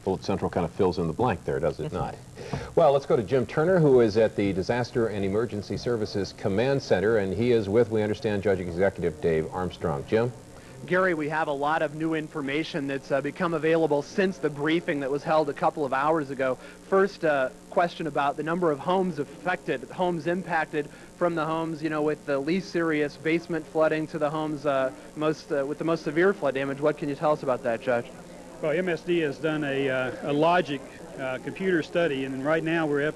Bullet Central kind of fills in the blank there, does it not? Well, let's go to Jim Turner, who is at the Disaster and Emergency Services Command Center, and he is with, we understand, Judge Executive Dave Armstrong. Jim? Gary, we have a lot of new information that's become available since the briefing that was held a couple of hours ago. First, question about the number of homes affected, homes impacted from the homes, you know, with the least serious basement flooding to the homes with the most severe flood damage. What can you tell us about that, Judge? Well, MSD has done a logic computer study, and right now we're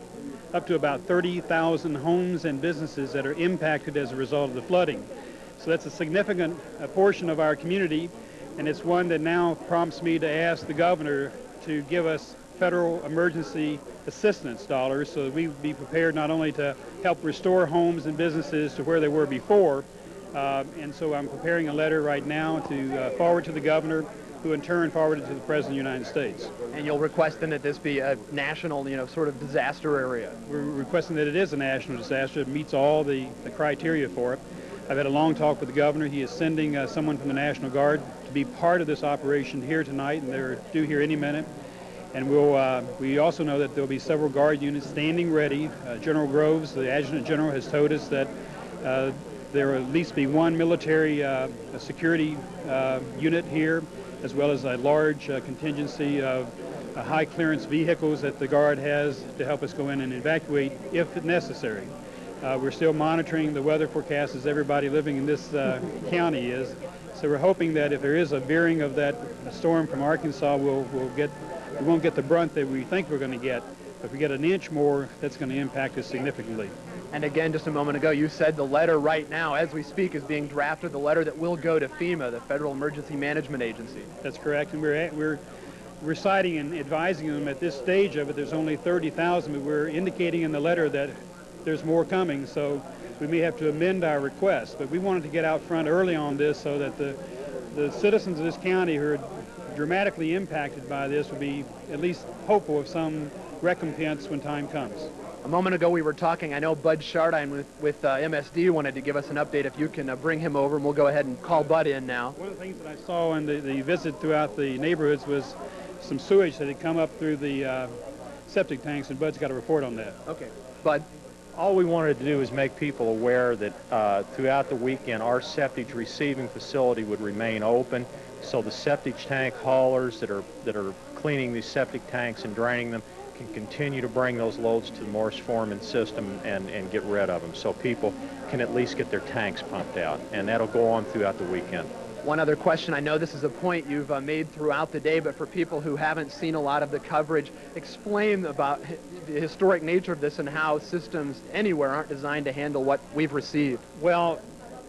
up to about 30,000 homes and businesses that are impacted as a result of the flooding. So that's a significant portion of our community, and it's one that now prompts me to ask the governor to give us federal emergency assistance dollars so that we be prepared not only to help restore homes and businesses to where they were before, and so I'm preparing a letter right now to forward to the governor, who in turn forwarded to the President of the United States. And you'll request then that this be a national, you know, sort of disaster area? We're requesting that it is a national disaster. It meets all the criteria for it. I've had a long talk with the governor. He is sending someone from the National Guard to be part of this operation here tonight, and they're due here any minute. And we also know that there will be several Guard units standing ready. General Groves, the Adjutant General, has told us that there will at least be one military security unit here, as well as a large contingency of high-clearance vehicles that the Guard has to help us go in and evacuate if necessary. We're still monitoring the weather forecast as everybody living in this county is. So we're hoping that if there is a veering of that storm from Arkansas, we won't get the brunt that we think we're going to get. But if we get an inch more, that's going to impact us significantly. And again, just a moment ago, you said the letter right now, as we speak, is being drafted, the letter that will go to FEMA, the Federal Emergency Management Agency. That's correct, and we're reciting and advising them at this stage of it. There's only 30,000, but we're indicating in the letter that there's more coming, so we may have to amend our request. But we wanted to get out front early on this so that the citizens of this county who are dramatically impacted by this will be at least hopeful of some recompense when time comes. A moment ago we were talking, I know Bud Shardine with MSD wanted to give us an update. If you can bring him over, and we'll go ahead and call Bud in now. One of the things that I saw in the visit throughout the neighborhoods was some sewage that had come up through the septic tanks, and Bud's got a report on that. Okay, Bud. All we wanted to do is make people aware that throughout the weekend our septic receiving facility would remain open, so the septic tank haulers that are cleaning these septic tanks and draining them can continue to bring those loads to the Morris Foreman system and get rid of them, so people can at least get their tanks pumped out, and that'll go on throughout the weekend. One other question, I know this is a point you've made throughout the day, but for people who haven't seen a lot of the coverage, explain about the historic nature of this and how systems anywhere aren't designed to handle what we've received. Well,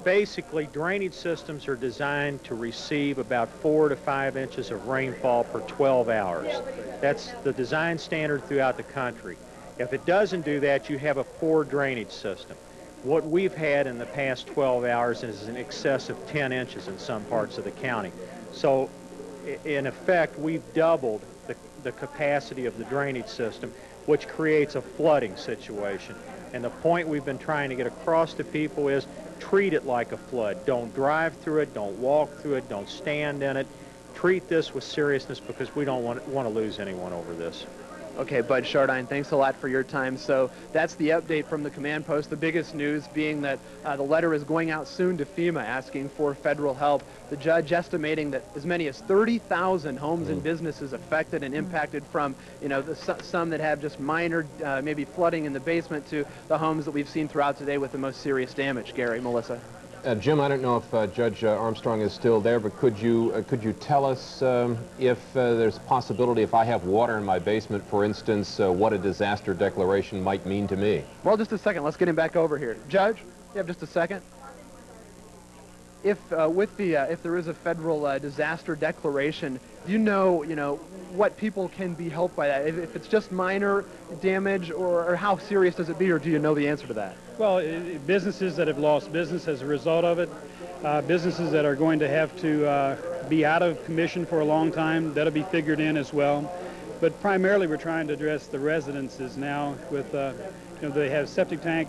basically, drainage systems are designed to receive about 4 to 5 inches of rainfall per 12 hours. That's the design standard throughout the country. If it doesn't do that, you have a poor drainage system. What we've had in the past 12 hours is in excess of 10 inches in some parts of the county. So, in effect, we've doubled the capacity of the drainage system, which creates a flooding situation. And the point we've been trying to get across to people is treat it like a flood. Don't drive through it, don't walk through it, don't stand in it. Treat this with seriousness because we don't want to lose anyone over this. Okay, Bud Shardine, thanks a lot for your time. So that's the update from the command post. The biggest news being that the letter is going out soon to FEMA asking for federal help. The judge estimating that as many as 30,000 homes and businesses affected and impacted from, you know, some that have just minor, maybe flooding in the basement to the homes that we've seen throughout today with the most serious damage. Gary, Melissa. Jim, I don't know if Judge Armstrong is still there, but could you tell us if there's a possibility, if I have water in my basement, for instance, what a disaster declaration might mean to me? Well, just a second. Let's get him back over here. Judge, you have just a second? If if there is a federal disaster declaration, do you know what people can be helped by that? If it's just minor damage, or how serious does it be, or do you know the answer to that? Well, businesses that have lost business as a result of it, businesses that are going to have to be out of commission for a long time, that'll be figured in as well. But primarily we're trying to address the residences now with, they have septic tank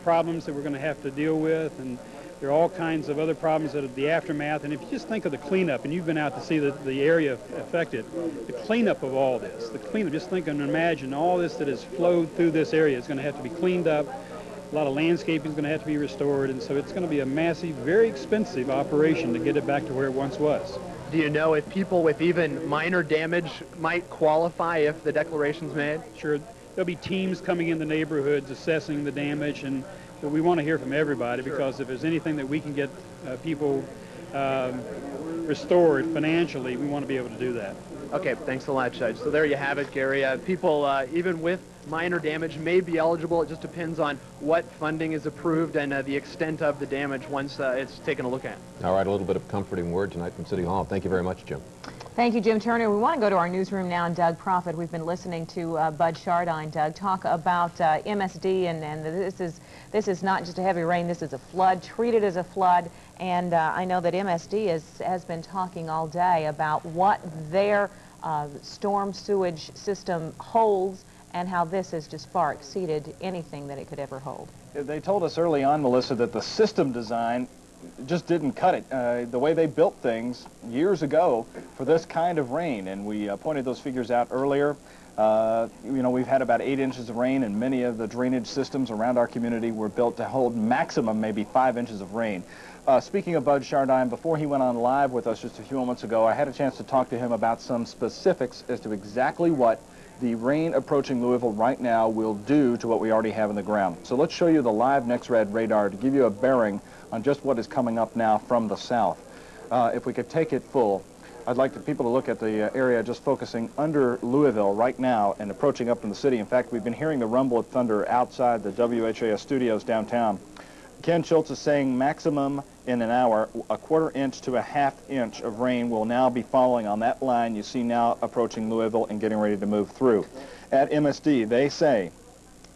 problems that we're going to have to deal with, and There are all kinds of other problems that are the aftermath. And if you just think of the cleanup, and you've been out to see the area affected, the cleanup of all this, the cleanup, just think and imagine all this that has flowed through this area is going to have to be cleaned up. A lot of landscaping is going to have to be restored, and so it's going to be a massive, very expensive operation to get it back to where it once was. Do you know if people with even minor damage might qualify if the declaration's made? Sure, there'll be teams coming in the neighborhoods assessing the damage, and but we want to hear from everybody, because if there's anything that we can get people restored financially, we want to be able to do that. Okay, thanks a lot, Judge. So there you have it, Gary. People, even with minor damage, may be eligible. It just depends on what funding is approved and the extent of the damage once it's taken a look at. All right, a little bit of comforting word tonight from City Hall. Thank you very much, Jim. Thank you, Jim Turner. We want to go to our newsroom now, and Doug Proffitt. We've been listening to Bud Chardine, Doug, talk about MSD, and this is not just a heavy rain. This is a flood, treated as a flood. And I know that MSD has been talking all day about what their storm sewage system holds and how this has just far exceeded anything that it could ever hold. They told us early on, Melissa, that the system design just didn't cut it. The way they built things years ago for this kind of rain, and we pointed those figures out earlier. You know, we've had about 8 inches of rain, and many of the drainage systems around our community were built to hold maximum maybe 5 inches of rain. Speaking of Bud Chardine, before he went on live with us just a few moments ago, I had a chance to talk to him about some specifics as to exactly what the rain approaching Louisville right now will do to what we already have in the ground. So let's show you the live NextRad radar to give you a bearing on just what is coming up now from the south. If we could take it full, I'd like people to look at the area just focusing under Louisville right now and approaching up in the city. In fact, we've been hearing the rumble of thunder outside the WHAS studios downtown. Ken Schultz is saying maximum in an hour, 1/4 inch to a 1/2 inch of rain will now be falling on that line you see now approaching Louisville and getting ready to move through. At MSD, they say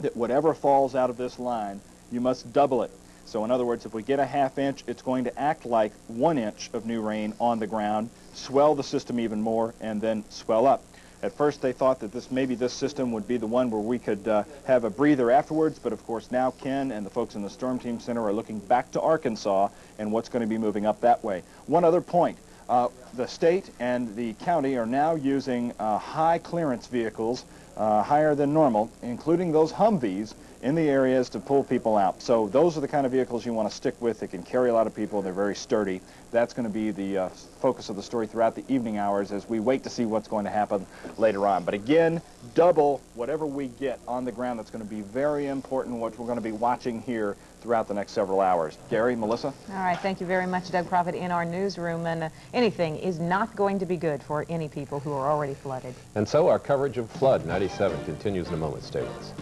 that whatever falls out of this line, you must double it. So in other words, if we get a 1/2 inch, it's going to act like 1 inch of new rain on the ground, swell the system even more, and then swell up. At first they thought that maybe this system would be the one where we could have a breather afterwards, but of course now Ken and the folks in the Storm Team Center are looking back to Arkansas and what's going to be moving up that way. One other point, the state and the county are now using high clearance vehicles, higher than normal, including those Humvees, in the areas to pull people out. So those are the kind of vehicles you want to stick with. They can carry a lot of people. They're very sturdy. That's going to be the focus of the story throughout the evening hours as we wait to see what's going to happen later on. But again, double whatever we get on the ground. That's going to be very important, what we're going to be watching here throughout the next several hours. Gary, Melissa? All right, thank you very much, Doug Proffitt, in our newsroom. And anything is not going to be good for any people who are already flooded. And so our coverage of Flood 97 continues in a moment. Stay with us.